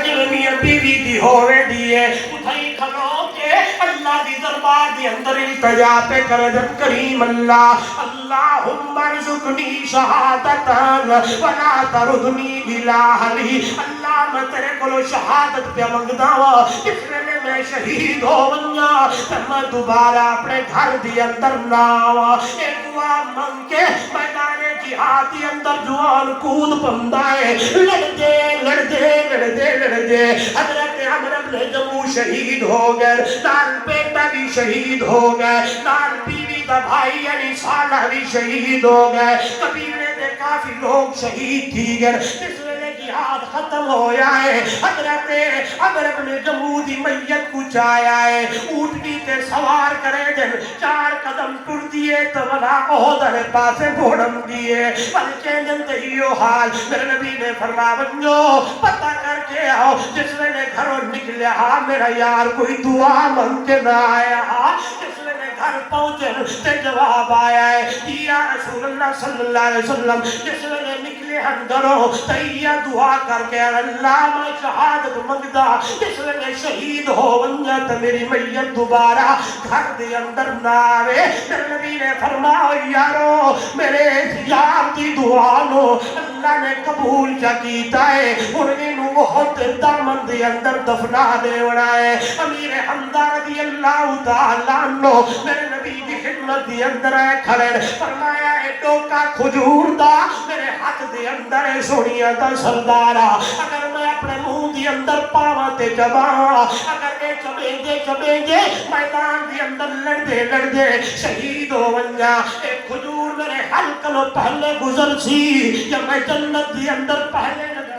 جویں میاں بیوی دی ہوے دیے اٹھائی کھلو کے اللہ دی دربار دی اندر التجا پہ کر جب کریم اللہ اللہم ارزقنی شہادتاً ولا تردنی الہی اللہ میں تیرے کلو شہادت پہ منگدا وا اس ویلے میں شہید ہو ونجا تے میں دوبارہ اپنے گھر دی اندر نہ آواں اے دعا منگ کے میدان جہاد دی اندر جوان کود پندا ہے لڑ دے حضرت عمر بن جمو شہید ہو گئے نال بیٹا بھی شہید ہو گئے نال بیوی دا بھائی یعنی صالح بھی شہید ہو گئے قبیلے دے کافی لوگ شہید تھی گئے اس ویلے جہاد ختم ہویا ہے حضرت عمر بن جمو دی میت کو چایا ہے اونٹنی تے سوار کرے دن 4 قدم ٹر دیے تو ولا اودر پاسے بوڑم دیے بلکہ دن تہیو حال میرے نبی نے فرما بنجو پتہ کر کے آؤ جس ویلے گھروں نکلیا میرا یار کوئی دعا منگ کے نہ آیا جس ویلے گھر پہنچے تے جواب آیا ہے یا رسول اللہ صلی اللہ علیہ وسلم جس ویلے نکلے اندروں تہیا دعا کر کے اللہ میں شہادت منگدا جس ویلے شہید ہو ونجا تے میری میت دوبارہ گھر دے اندر نہ آوے میرے نبی نے فرمایا یارو میرے یار دی دعا نو اللہ نے قبول جا کیتا ہے انہیں نو بہت دامن دے اندر دفنا دے وڑا ہے امیر حمزہ رضی اللہ تعالیٰ عنہ میرے نبی دی خدمت دی اندر ہے کھڑے فرمایا اے ٹوکا کھجور دا میرے ہاتھ دے اندر ہے سونیا دا سردارا اگر میں اپنے منہ دی اندر پاواں تے چباواں اگر اے چبے گے میدان دی اندر لڑ دے شہید ہو ونجا اے کھجور میرے حلق لو پہلے گزر سی یا میں جنت دی اندر پہلے لگا